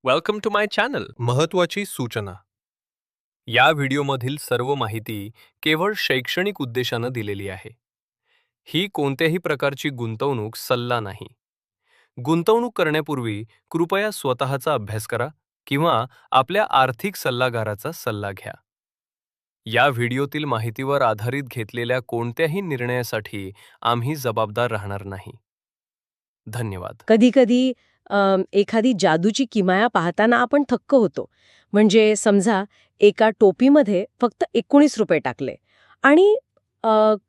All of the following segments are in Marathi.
Welcome to my channel. महत्त्वाची सूचना. या व्हिडिओमधील सर्व माहिती केवळ शैक्षणिक उद्देशानं दिलेली आहे. ही कोणत्याही प्रकारची गुंतवणूक सल्ला नाही. गुंतवणूक करण्यापूर्वी कृपया स्वतःचा अभ्यास करा किंवा आपल्या आर्थिक सल्लागाराचा सल्ला घ्या. या व्हिडिओतील माहितीवर आधारित घेतलेल्या कोणत्याही निर्णयासाठी आम्ही जबाबदार राहणार नाही. धन्यवाद. कधी कधी एखादी जादूची किमया पाहताना आपण थक्क होतो. म्हणजे समजा एका टोपीमध्ये फक्त 19 रुपये टाकले आणि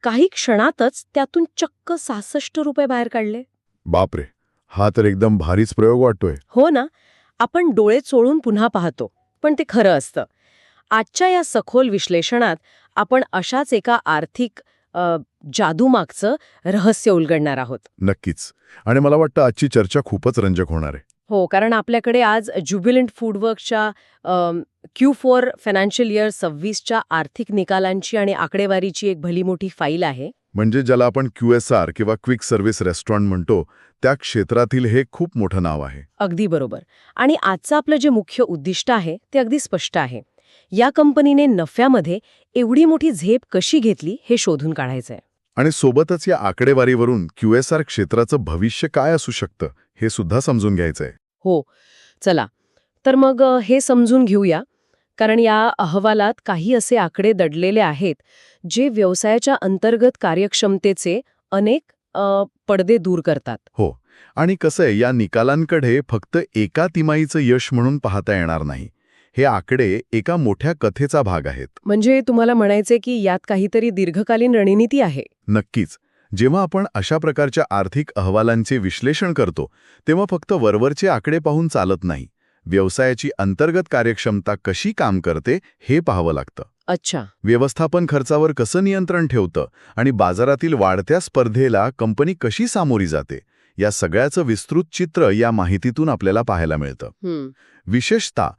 काही क्षणातच त्यातून चक्क 66 रुपये बाहेर काढले. बापरे, हा तर एकदम भारीच प्रयोग वाटतोय. हो ना, आपण डोळे चोळून पुन्हा पाहतो, पण ते खरं असतं. आजच्या या सखोल विश्लेषणात आपण अशाच एका आर्थिक जादूमागचं रहस्य उलगडणार आहोत. नक्कीच. आणि मला वाटतं आजची चर्चा खूपच रंजक होणार आहे. हो, कारण आपल्याकडे आज ज्युबिलंट फूडवर्कच्या Q4 फायनान्शियल इयर 26च्या आर्थिक निकालांची आणि आकडेवारीची एक भली मोठी फाईल आहे. म्हणजे ज्याला आपण QSR किंवा क्विक सर्व्हिस रेस्टॉरंट म्हणतो, त्या क्षेत्रातील हे खूप मोठं नाव आहे. अगदी बरोबर. आणि आजचं आपलं जे मुख्य उद्दिष्ट आहे ते अगदी स्पष्ट आहे. या कंपनीने नफ्यामध्ये एवढी मोठी झेप कशी घेतली हे शोधून काढायचंय. आणि सोबतच या आकडेवारीवरून QSR क्षेत्राचं भविष्य काय असू शकतं हे सुद्धा समजून घ्यायचंय. हो, चला तर मग हे समजून घेऊया. कारण या अहवालात काही असे आकडे दडलेले आहेत जे व्यवसायाच्या अंतर्गत कार्यक्षमतेचे अनेक पडदे दूर करतात. हो, आणि कसं आहे, या निकालांकडे फक्त एका तिमाहीचं यश म्हणून पाहता येणार नाही. हे आकडे एका मोठ्या कथेचा भाग आहेत. म्हणजे तुम्हाला म्हणायचे की यात काहीतरी दीर्घकालीन रणनीती आहे. नक्कीच. जेव्हा आपण अशा प्रकारच्या आर्थिक अहवालांचे विश्लेषण करतो, तेव्हा फक्त वरवरचे आकडे पाहून चालत नाही. व्यवसायाची अंतर्गत कार्यक्षमता कशी काम करते हे पाहावं लागतं. अच्छा. व्यवस्थापन खर्चावर कसं नियंत्रण ठेवतं आणि बाजारातील वाढत्या स्पर्धेला कंपनी कशी सामोरी जाते, या सगळ्याचं विस्तृत चित्र या माहितीतून आपल्याला पाहायला मिळतं. विशेषतः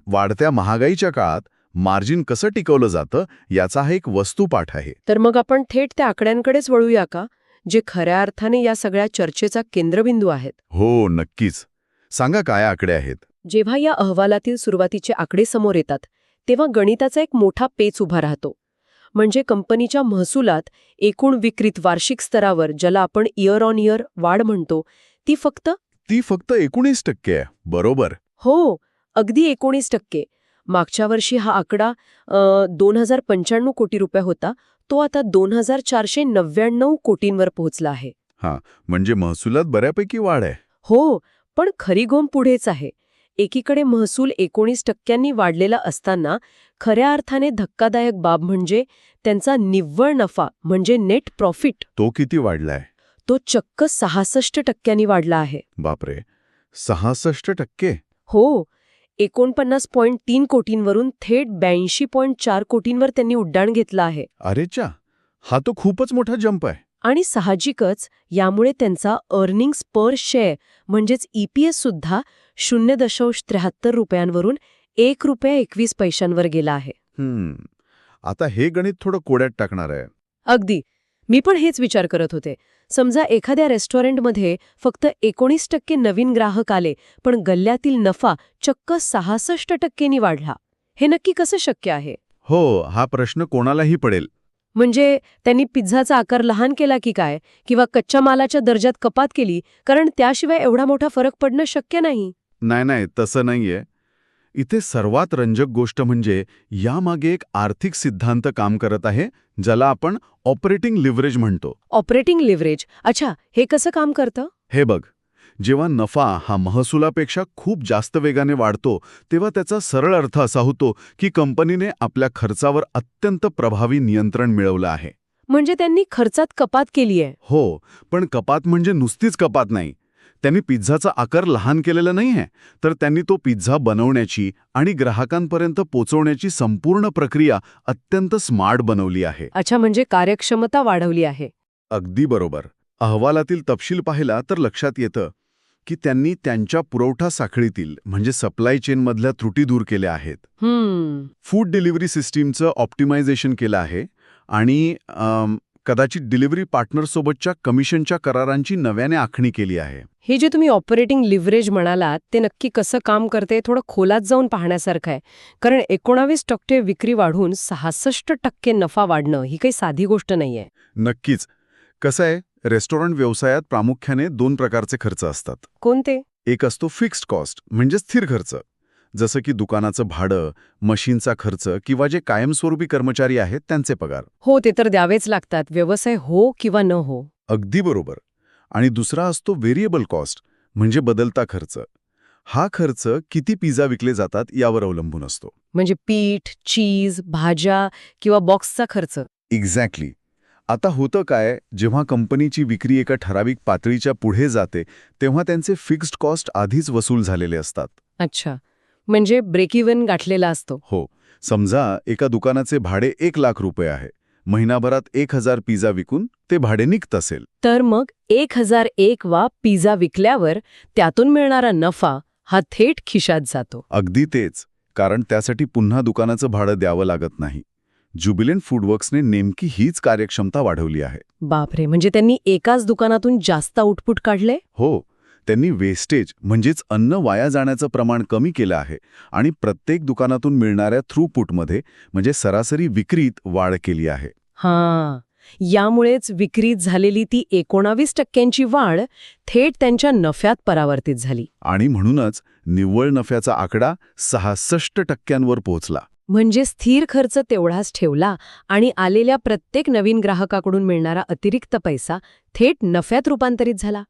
वाढत्या महागाईच्या काळात मार्जिन कसं टिकवलं जातं याचा हा एक वस्तुपाठ आहे. तर मग आपण थेट त्या आकड्यांकडेच वळूया का, जे खऱ्या अर्थाने या सगळ्या चर्चेचा केंद्रबिंदू आहेत? हो, नक्कीच. सांगा, काय आकडे आहेत? जेव्हा या अहवालातील सुरुवातीचे आकडे समोर येतात तेव्हा गणिताचा एक मोठा पेच उभा राहतो. म्हणजे कंपनीच्या महसुलात एकूण विक्रीत वार्षिक स्तरावर, ज्याला आपण इयर ऑन इयर वाढ म्हणतो, ती फक्त 19% आहे. बरोबर. हो, अगदी 19%. मागच्या वर्षी हा आकडा 2095 कोटी रुपये होता. तो आता 2499 कोटींवर पोहोचला आहे. हां, म्हणजे महसुलात बऱ्यापैकी वाढ आहे. हो, पण खरी गोम पुढेच आहे. एकीकडे महसूल 19% वाढलेला असताना खऱ्या अर्थाने धक्कादायक बाब म्हणजे त्यांचा निव्वळ नफा म्हणजे नेट प्रॉफिट. तो किती वाढलाय? तो चक्क 66% वाढला आहे. बापरे, 66%? हो, 49.3 कोटींवरून थेट 82.4 कोटींवर त्यांनी उड्डाण घेतलं आहे. अरेच्या, हा तो खूपच मोठा जंप आहे. आणि साहजिकच यामुळे त्यांचा अर्निंग्स पर शेअर म्हणजेच EPS सुद्धा 0.73 रुपयांवरून 1 रुपया 21 पैशांवर गेला आहे. आता हे गणित थोडं कोड्यात टाकणार आहे. अगदी, मी पण हेच विचार करत होते. समजा एखाद्या रेस्टॉरंटमध्ये फक्त 19% नवीन ग्राहक आले, पण गल्ल्यातील नफा चक्क 66% वाढला. हे नक्की कसं शक्य आहे? हो, हा प्रश्न कोणालाही पडेल. म्हणजे त्यांनी पिझ्झाचा आकार लहान केला की काय, किंवा कच्च्या मालाच्या दर्जात कपात केली, कारण त्याशिवाय एवढा मोठा फरक पडणं शक्य नाही. नाही, तसं नाहीये. इथे सर्वात रंजक गोष्ट म्हणजे यामागे एक आर्थिक सिद्धांत काम करत आहे, ज्याला आपण ऑपरेटिंग लिव्हरेज म्हणतो. Operating leverage? अच्छा, हे कसं काम करतं? हे बघ, जेव्हा नफा हा महसुलापेक्षा खूप जास्त वेगाने वाढतो, तेव्हा त्याचा सरळ अर्थ असा होतो की कंपनीने आपल्या खर्चावर अत्यंत प्रभावी नियंत्रण मिळवलं आहे. म्हणजे त्यांनी खर्चात कपात केली आहे. हो, पण कपात म्हणजे नुसतीच कपात नाही. त्यांनी पिझ्झाचा आकार लहान केलेला नाहीये, तर त्यांनी तो पिझ्झा बनवण्याची आणि ग्राहकांपर्यंत पोचवण्याची संपूर्ण प्रक्रिया अत्यंत स्मार्ट बनवली आहे. अच्छा, म्हणजे कार्यक्षमता वाढवली आहे. अगदी बरोबर. अहवालातील तपशील पाहिला तर लक्षात येतं की त्यांनी त्यांच्या पुरवठा साखळीतील म्हणजे सप्लाय चेनमधल्या त्रुटी दूर केल्या आहेत. फूड डिलिव्हरी सिस्टीमचं ऑप्टिमायझेशन केलं आहे आणि कदाचित डिलिव्हरी पार्टनरसोबतच्या कमिशनच्या करारांची नव्याने आखणी केली आहे. हे जे तुम्ही ऑपरेटिंग लिव्हरेज म्हणालात ते नक्की कसं काम करते थोडं खोलात जाऊन पाहण्यासारखं आहे. कारण 19% विक्री वाढून 66% नफा वाढणं ही काही साधी गोष्ट नाहीये. नक्कीच. कसं आहे, रेस्टॉरंट व्यवसायात प्रामुख्याने 2 प्रकारचे खर्च असतात. कोणते? एक असतो फिक्स्ड कॉस्ट म्हणजे स्थिर खर्च, जसं की दुकानाचं भाडं, मशीनचा खर्च किंवा जे कायमस्वरूपी कर्मचारी आहेत त्यांचे पगार. हो, ते तर द्यावेच लागतात, व्यवसाय हो किंवा न हो. अगदी बरोबर. आणि दुसरा असतो व्हेरिएबल कॉस्ट म्हणजे बदलता खर्च. हा खर्च किती पिझ्झा विकले जातात यावर अवलंबून असतो. म्हणजे पीठ, चीज, भाज्या किंवा बॉक्सचा खर्च. एक्झॅक्टली. आता होतं काय, जेव्हा कंपनीची विक्री एका ठराविक पातळीच्या पुढे जाते तेव्हा त्यांचे फिक्स्ड कॉस्ट आधीच वसूल झालेले असतात. अच्छा, म्हणजे ब्रेक इव्हन गाठलेला असतो. हो, समजा एका दुकानाचे भाडे 1 लाख रुपये आहे. महिनाभरात 1000 पिझ्झा विकून ते भाडे निघत असेल तर मग 1001 वा पिझ्झा विकल्यावर त्यातून मिळणारा नफा हा थेट खिशात जातो. अगदी तेच. कारण त्यासाठी पुन्हा दुकानाचं भाडं द्यावं लागत नाही. ज्युबिलंट फूडवर्क्सने नेमकी हीच कार्यक्षमता वाढवली आहे. बापरे, म्हणजे त्यांनी एकाच दुकानातून जास्त आउटपुट काढले? हो, त्यांनी वेस्टेज म्हणजेच अन्न वाया जाण्याचं प्रमाण कमी केलं आहे आणि प्रत्येक दुकानातून मिळणाऱ्या थ्रूपुटमध्ये म्हणजे सरासरी विक्रीत वाढ केली आहे. हां, यामुळेच विक्रीत झालेली ती 19% वाढ थेट त्यांच्या नफ्यात परावर्तित झाली. आणि म्हणूनच निव्वळ नफ्याचा आकडा 66% पोहोचला. म्हणजे स्थिर खर्च तेवढाच ठेवला आणि आलेल्या प्रत्येक नवीन ग्राहकाकडून मिळणारा अतिरिक्त पैसा थेट नफ्यात रूपांतरित झाला.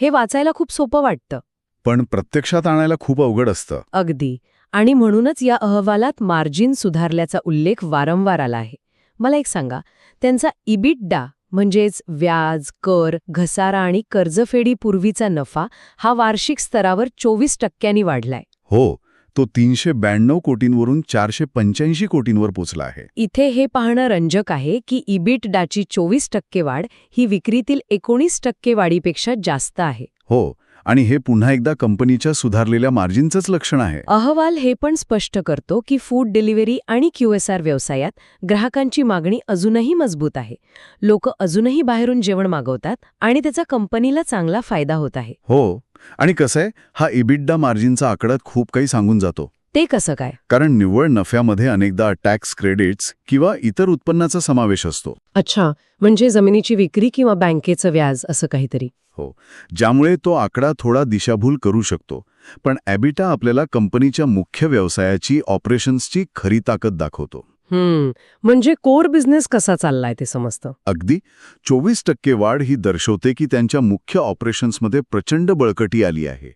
हे वाचायला खूप सोपं वाटतं. पण प्रत्यक्षात आणायला खूप अवघड असतं. अगदी. आणि म्हणूनच या अहवालात मार्जिन सुधारल्याचा उल्लेख वारंवार आला आहे. मला एक सांगा, त्यांचा इबिटडा म्हणजेच व्याज, कर, घसारा आणि कर्जफेडीपूर्वीचा नफा हा वार्षिक स्तरावर 24% वाढलाय. हो, तो 392 कोटींवरून 485 कोटींवर पोचला आहे. इथे हे पाहणं रंजक आहे की इबिटडाची 24% वाढ ही विक्रीतील 19% वाढीपेक्षा जास्त आहे. हो, आणि हे पुन्हा एकदा कंपनीच्या सुधारलेल्या मार्जिनचंच लक्षण आहे. अहवाल हे पण स्पष्ट करतो की फूड डिलिव्हरी आणि QSR व्यवसायात ग्राहकांची मागणी अजूनही मजबूत आहे. लोक अजूनही बाहेरून जेवण मागवतात आणि त्याचा कंपनीला चांगला फायदा होत आहे. हो, आणि कसं आहे, हा इबिटडा मार्जिनचा आकडा खूप काही सांगून जातो. ते कसं काय? कारण निव्वळ नफ्यामध्ये अनेकदा टॅक्स क्रेडिट्स किंवा इतर उत्पन्नाचा समावेश असतो. अच्छा, म्हणजे जमिनीची विक्री किंवा बँकेचं व्याज असं काहीतरी. हो, ज्यामुळे तो आकडा थोडा दिशाभूल करू शकतो. पण एबिटा आपल्याला कंपनीच्या मुख्य व्यवसायाची ऑपरेशन्सची खरी ताकद दाखवतो. म्हणजे कोर बिझनेस कसा चाललाय ते समजतं. अगदी 24% वाढ ही दर्शवते की त्यांच्या मुख्य ऑपरेशन्समध्ये प्रचंड बळकटी आली आहे.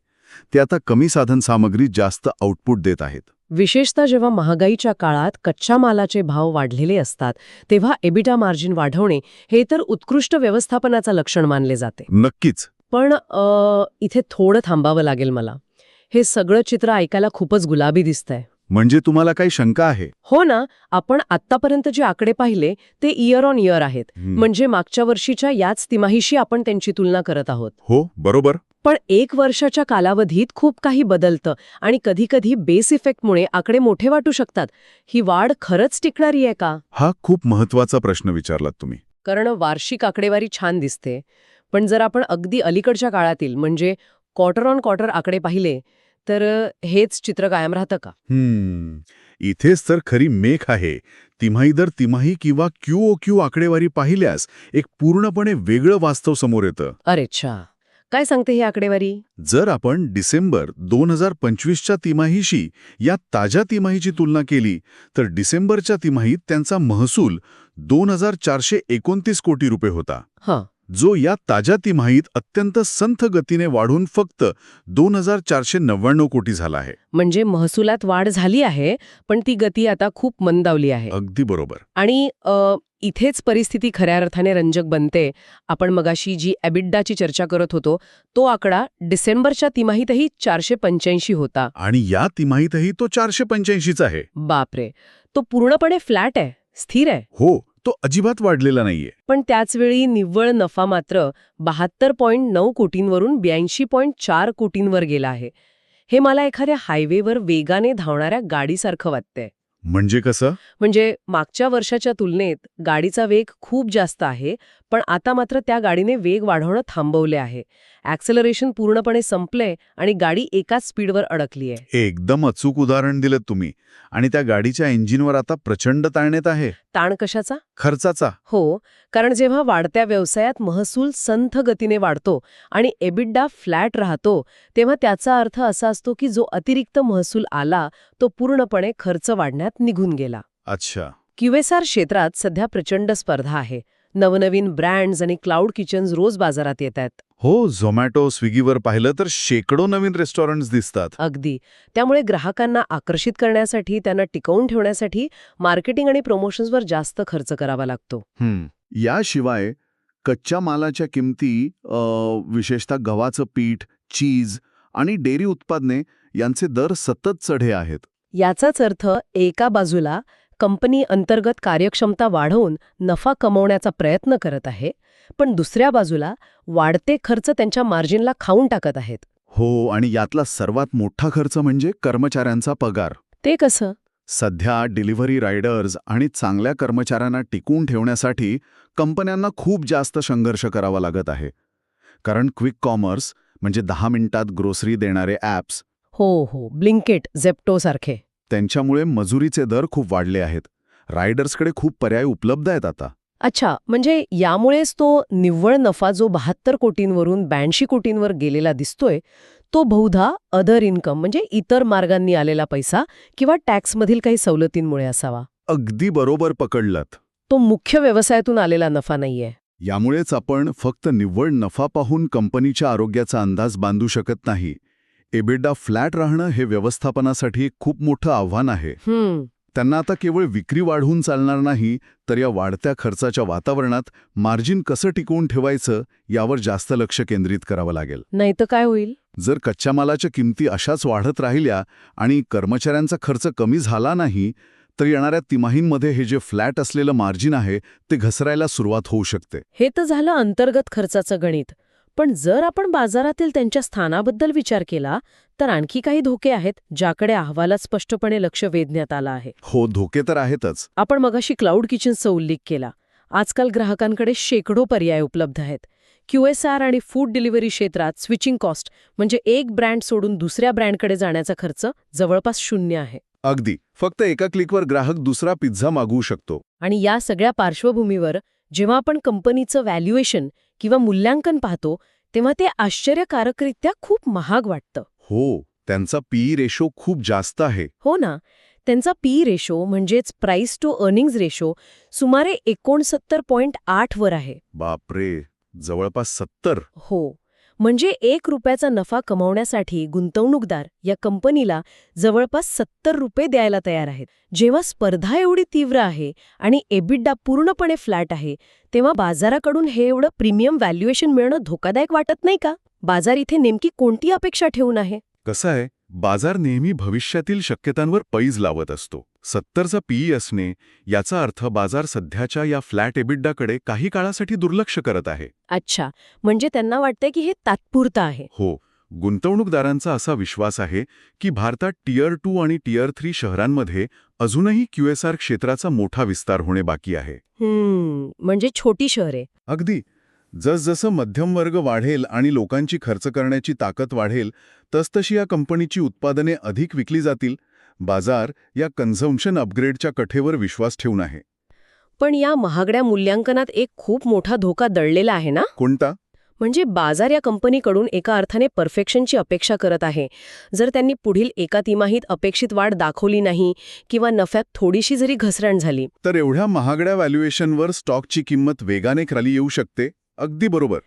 ते आता कमी साधन सामग्री जास्त आउटपुट देत आहेत. विशेषतः जेव्हा महागाईच्या काळात कच्च्या मालाचे भाव वाढलेले असतात तेव्हा एबिटा मार्जिन वाढवणे हे तर उत्कृष्ट व्यवस्थापनाचं लक्षण मानले जाते. नक्कीच. पण इथे थोडं थांबावं लागेल मला. हे सगळं चित्र ऐकायला खूपच गुलाबी दिसतंय. म्हणजे तुम्हाला काही शंका आहे? हो ना, आपण आत्तापर्यंत जे आकडे पाहिले ते इयर ऑन इयर आहेत. म्हणजे मागच्या वर्षीच्या याच तिमाहीशी आपण त्यांची तुलना करत आहोत. हो, बरोबर. पण 1 वर्षाच्या कालावधीत खूप काही बदलतं आणि कधीकधी बेस इफेक्टमुळे आकडे मोठे वाटू शकतात. ही वाढ खरंच टिकणारी आहे का? हा खूप महत्वाचा प्रश्न विचारलात तुम्ही. कारण वार्षिक आकडेवारी छान दिसते, पण जर आपण अगदी अलीकडच्या काळातील म्हणजे क्वार्टर ऑन क्वार्टर आकडे पाहिले तर हेच चित्र कायम राहतं का? इथेच तर खरी मेख आहे. तिमाही दर तिमाही किंवा QOQ आकडेवारी पाहिल्यास एक पूर्णपणे वेगळं वास्तव समोर येतं. अरे छा, काय सांगते ही आकडेवारी? जर आपण डिसेंबर 2025च्या तिमाहीशी या ताज्या तिमाहीची तुलना केली तर डिसेंबरच्या तिमाहीत त्यांचा महसूल 2429 कोटी रुपये होता. हां, जो या ताज्या तिमाहीत अत्यंत संथ गतीने वाढून फक्त 2499 कोटी झाला आहे. म्हणजे महसुलात वाढ झाली आहे, पण ती गती आता खूप मंदावली आहे. अगदी बरोबर. आणि इथेच परिस्थिती खऱ्या अर्थाने रंजक बनते. आपण मगाशी जी एबिटडाची चर्चा करत होतो तो आकडा डिसेंबरच्या तिमाहीतही 485 होता. आणि या तिमाहीतही तो 485च आहे. बापरे, तो पूर्णपणे फ्लॅट आहे, स्थिर आहे. हो, तो अजिबात वाढलेला नाहीये. पण त्याचवेळी निव्वळ नफा मात्र 72.9 कोटींवरून 82.4 कोटींवर गेला आहे. हे मला एखाद्या हायवेवर वेगाने धावणाऱ्या गाडीसारखं वाटतंय. म्हणजे कसं? म्हणजे मागच्या वर्षाच्या तुलनेत गाडीचा वेग खूप जास्त आहे, पण आता मात्र त्या गाडीने वेग वाढवणं थांबवले आहे. ॲक्सेलरेशन पूर्णपणे संपलंय आणि गाडी एकाच स्पीडवर अडकली आहे. एकदम अचूक उदाहरण दिलं तुम्ही. आणि त्या गाडीच्या इंजिनवर आता प्रचंड ताण येत आहे. ताण कशाचा? खर्चाचा. हो, कारण जेव्हा वाढत्या व्यवसायात महसूल संथ गतीने वाढतो आणि एबिडा फ्लॅट राहतो, तेव्हा त्याचा अर्थ असा असतो की जो अतिरिक्त महसूल आला तो पूर्णपणे खर्च वाढण्यात निघून गेला. अच्छा. QSR क्षेत्रात सध्या प्रचंड स्पर्धा आहे. नवनवीन ब्रँड्स आणि क्लाउड किचन्स रोज बाजारात येत आहेत. हो, झोमॅटो, स्विगीवर पाहिलं तर शेकडो नवीन रेस्टॉरंट्स दिसतात. अगदी. त्यामुळे ग्राहकांना आकर्षित करण्यासाठी, त्यांना टिकवून ठेवण्यासाठी मार्केटिंग आणि प्रमोशन्सवर जास्त खर्च करावा लागतो. याशिवाय कच्च्या मालाच्या किमती, विशेषतः गव्हाचं पीठ, चीज आणि डेअरी उत्पादने यांचे दर सतत चढे आहेत. याचाच अर्थ एका बाजूला कंपनी अंतर्गत कार्यक्षमता वाढवून नफा कमवण्याचा प्रयत्न करत आहे, पण दुसऱ्या बाजूला वाढते खर्च त्यांच्या मार्जिनला खाऊन टाकत आहेत. हो, आणि यातला सर्वात मोठा खर्च म्हणजे कर्मचाऱ्यांचा पगार. ते कसं? सध्या डिलिव्हरी रायडर्स आणि चांगल्या कर्मचाऱ्यांना टिकवून ठेवण्यासाठी कंपन्यांना खूप जास्त संघर्ष करावा लागत आहे. कारण क्विक कॉमर्स म्हणजे 10 मिनिटात ग्रोसरी देणारे ॲप्स, हो, ब्लिंकिट, झेप्टो सारखे. त्यांच्यामुळे मजुरीचे दर खूप वाढले आहेत. रायडर्सकडे खूप पर्याय उपलब्ध आहेत आता. अच्छा, म्हणजे यामुळेच तो निव्वळ नफा जो 72 कोटींवरून 82 कोटींवर गेलेला दिसतोय, तो बहुधा अदर इन्कम म्हणजे इतर मार्गांनी आलेला पैसा किंवा टॅक्समधील काही सवलतींमुळे असावा. अगदी बरोबर पकडलत. तो मुख्य व्यवसायातून आलेला नफा नाहीये. यामुळेच आपण फक्त निव्वळ नफा पाहून कंपनीच्या आरोग्याचा अंदाज बांधू शकत नाही. एबिडा फ्लॅट राहणं हे व्यवस्थापनासाठी एक खूप मोठं आव्हान आहे. त्यांना आता केवळ विक्री वाढवून चालणार नाही, तर या वाढत्या खर्चाच्या वातावरणात मार्जिन कसं टिकवून ठेवायचं यावर जास्त लक्ष केंद्रित करावं लागेल. नाही तर काय होईल? जर कच्च्या मालाच्या किमती अशाच वाढत राहिल्या आणि कर्मचाऱ्यांचा खर्च कमी झाला नाही, तर येणाऱ्या तिमाहींमध्ये हे जे फ्लॅट असलेलं मार्जिन आहे ते घसरायला सुरुवात होऊ शकते. हे तर झालं अंतर्गत खर्चाचं गणित. पण जर आपण बाजारातील त्यांच्या स्थानाबद्दल विचार केला तर आणखी काही धोके आहेत ज्याकडे अहवालात स्पष्टपणे लक्ष वेधण्यात आलं आहे. हो, धोके तर आहेतच. आपण मगाशी क्लाउड किचन्सचा उल्लेख केला. आजकाल ग्राहकांकडे शेकडो पर्याय उपलब्ध आहेत. QSR आणि फूड डिलिव्हरी क्षेत्रात स्विचिंग कॉस्ट म्हणजे एक ब्रँड सोडून दुसऱ्या ब्रँडकडे जाण्याचा खर्च जवळपास 0 आहे. अगदी. फक्त एका क्लिकवर ग्राहक दुसरा पिझ्झा मागवू शकतो. आणि या सगळ्या पार्श्वभूमीवर जेव्हा आपण कंपनीचं व्हॅल्युएशन किंवा मूल्यांकन पाहतो तेव्हा ते आश्चर्यकारकरित्या खूप महाग वाटतं. हो, त्यांचा PE रेशो खूप जास्त आहे. हो ना. त्यांचा PE रेशो म्हणजेच प्राइस टू अर्निंग्ज रेशो सुमारे 69.8 वर आहे. बापरे, जवळपास 70. हो, म्हणजे 1 रुपयाचा नफा कमावण्यासाठी गुंतवणूकदार या कंपनीला जवळपास 70 रुपये द्यायला तयार आहेत. जेव्हा स्पर्धा एवढी तीव्र आहे आणि एबिडा पूर्णपणे फ्लॅट आहे, तेव्हा बाजाराकडून हे एवढं प्रीमियम व्हॅल्युएशन मिळणं धोकादायक वाटत नाही का? बाजार इथे नेमकी कोणती अपेक्षा ठेवून आहे? कसं आहे, बाजार नेहमी भविष्यातील शक्यतांवर पैज लावत असतो. 70चा PE असणे याचा अर्थ बाजार सध्याच्या या फ्लॅट एबिडाकडे काही काळासाठी दुर्लक्ष करत आहे. अच्छा, म्हणजे त्यांना वाटतंय की हे तात्पुरतं आहे. हो, गुंतवणूकदारांचा असा विश्वास आहे की भारतात टियर 2 आणि टियर 3 शहरांमध्ये अजूनही QSR क्षेत्राचा मोठा विस्तार होणे बाकी आहे. म्हणजे छोटी शहरे. अगदी. जसजसं मध्यमवर्ग वाढेल आणि लोकांची खर्च करण्याची ताकद वाढेल, तसतशी या कंपनीची उत्पादने अधिक विकली जातील. बाजार या कन्झम्पशन अपग्रेडच्या कठेवर विश्वास ठेवून आहे. पण या महागड्या मूल्यांकनात एक खूप मोठा धोका दडलेला आहे ना? कोणता? म्हणजे बाजार या कंपनीकडून एका अर्थाने परफेक्शनची अपेक्षा करत आहे. जर त्यांनी पुढील एका तिमाहीत अपेक्षित वाढ दाखवली नाही किंवा नफ्यात थोडीशी जरी घसरण झाली तर एवढ्या महागड्या व्हॅल्युएशनवर स्टॉकची किंमत वेगाने खाली येऊ शकते. अगदी बरोबर.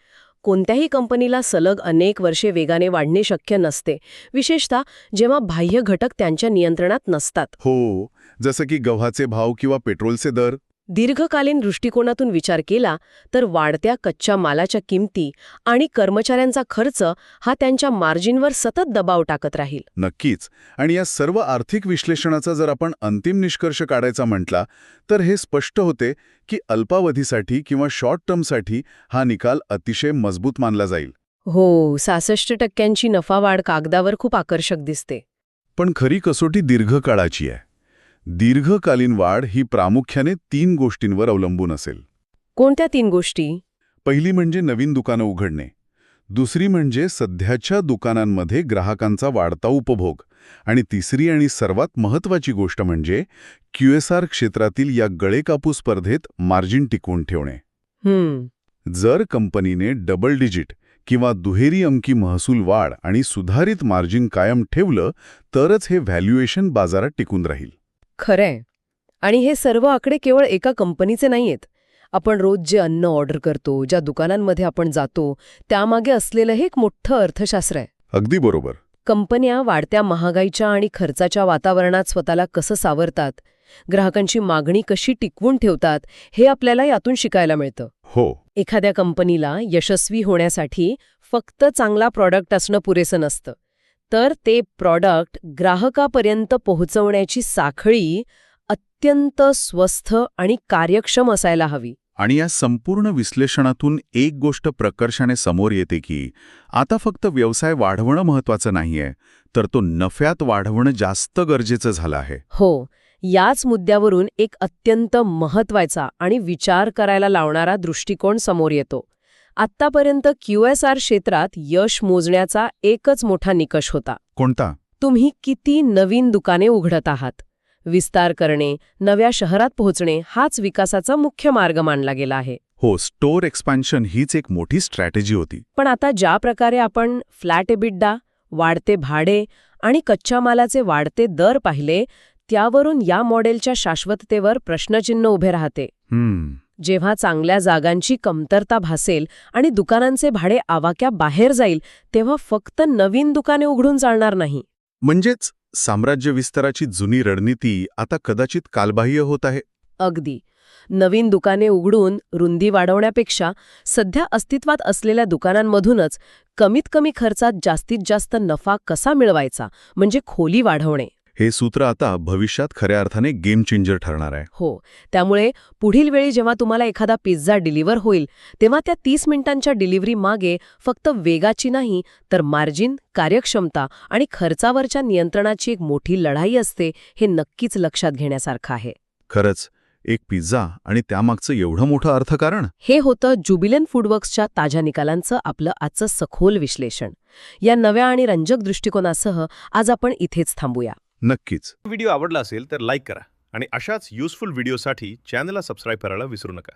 कोणत्याही कंपनीला सलग अनेक वर्षे वेगाने वाढणे शक्य नसते, विशेषतः जेव्हा बाह्य घटक त्यांच्या नियंत्रणात नसतात. हो, जसं की गव्हाचे भाव किंवा पेट्रोलचे दर. दीर्घकालीन दृष्टिकोनातून विचार केला तर वाढत्या कच्च्या मालाच्या किमती आणि कर्मचाऱ्यांचा खर्च हा त्यांच्या मार्जिनवर सतत दबाव टाकत राहील. नक्कीच. आणि या सर्व आर्थिक विश्लेषणाचा जर आपण अंतिम निष्कर्ष काढायचा म्हटला तर हे स्पष्ट होते की अल्पावधीसाठी किंवा शॉर्ट टर्मसाठी हा निकाल अतिशय मजबूत मानला जाईल. हो, 66% नफावाढ कागदावर खूप आकर्षक दिसते. पण खरी कसोटी दीर्घकाळाची आहे. दीर्घकालीन वाढ ही प्रामुख्याने 3 गोष्टींवर अवलंबून असेल. कोणत्या 3 गोष्टी? पहिली म्हणजे नवीन दुकानं उघडणे. दुसरी म्हणजे सध्याच्या दुकानांमध्ये ग्राहकांचा वाढता उपभोग. आणि तिसरी आणि सर्वात महत्त्वाची गोष्ट म्हणजे QSR क्षेत्रातील या गळेकापू स्पर्धेत मार्जिन टिकवून ठेवणे. जर कंपनीने डबल डिजिट किंवा दुहेरी अंकी महसूल वाढ आणि सुधारित मार्जिन कायम ठेवलं तरच हे व्हॅल्युएशन बाजारात टिकून राहील. खरंय. आणि हे सर्व आकडे केवळ एका कंपनीचे नाहीयेत. आपण रोज जे अन्न ऑर्डर करतो, ज्या दुकानांमध्ये आपण जातो, त्यामागे असलेलं हे एक मोठं अर्थशास्त्र आहे. अगदी बरोबर. कंपन्या वाढत्या महागाईच्या आणि खर्चाच्या वातावरणात स्वतःला कसं सावरतात, ग्राहकांची मागणी कशी टिकवून ठेवतात, हे आपल्याला यातून शिकायला मिळतं. हो. एखाद्या कंपनीला यशस्वी होण्यासाठी फक्त चांगला प्रॉडक्ट असणं पुरेसं नसतं, तर ते प्रॉडक्ट ग्राहकापर्यंत पोहोचवण्याची साखळी अत्यंत स्वस्थ आणि कार्यक्षम असायला हवी. आणि या संपूर्ण विश्लेषणातून एक गोष्ट प्रकर्षाने समोर येते की आता फक्त व्यवसाय वाढवणं महत्त्वाचं नाहीये, तर तो नफ्यात वाढवणं जास्त गरजेचं झालं आहे. हो, याच मुद्द्यावरून एक अत्यंत महत्त्वाचा आणि विचार करायला लावणारा दृष्टिकोन समोर येतो. आत्तापर्यंत QSR क्षेत्रात यश मोजण्याचा एकच मोठा निकष होता. कोणता? तुम्ही किती नवीन दुकाने उघडत आहात. विस्तार करणे, नव्या शहरात पोहोचणे हाच विकासाचा मुख्य मार्ग मानला गेला आहे. हो, स्टोअर एक्सपान्शन हीच एक मोठी स्ट्रॅटेजी होती. पण आता ज्या प्रकारे आपण फ्लॅट एबिडा, वाढते भाडे आणि कच्च्या मालाचे वाढते दर पाहिले, त्यावरून या मॉडेलच्या शाश्वततेवर प्रश्नचिन्ह उभे राहते. जेव्हा चांगल्या जागांची कमतरता भासेल आणि दुकानांचे भाडे आवाक्या बाहेर जाईल, तेव्हा फक्त नवीन दुकाने उघडून चालणार नाही. म्हणजेच साम्राज्य विस्ताराची जुनी रणनीती आता कदाचित कालबाह्य होत आहे. अगदी. नवीन दुकाने उघडून रुंदी वाढवण्यापेक्षा सध्या अस्तित्वात असलेल्या दुकानांमधूनच कमीत कमी खर्चात जास्तीत जास्त नफा कसा मिळवायचा, म्हणजे खोली वाढवणे. हे सूत्र आता भविष्यात खऱ्या अर्थाने गेम चेंजर ठरणार आहे. हो, त्यामुळे पुढील वेळी जेव्हा तुम्हाला एखादा पिझ्झा डिलिव्हर होईल, तेव्हा त्या 30 मिनिटांच्या डिलिव्हरी मागे फक्त वेगाची नाही, तर मार्जिन, कार्यक्षमता आणि खर्चावरच्या नियंत्रणाची एक मोठी लढाई असते, हे नक्कीच लक्षात घेण्यासारखं आहे. खरंच, एक पिझ्झा आणि त्यामागचं एवढं मोठं अर्थकारण. हे होतं ज्युबिलंट फूडवर्क्सच्या ताज्या निकालांचं आपलं आजचं सखोल विश्लेषण. या नव्या आणि रंजक दृष्टिकोनासह आज आपण इथेच थांबूया. नक्कीच. व्हिडिओ आवडला असेल तर लाईक करा आणि अशाच युजफुल व्हिडिओसाठी चॅनलला सबस्क्राईब करायला विसरू नका.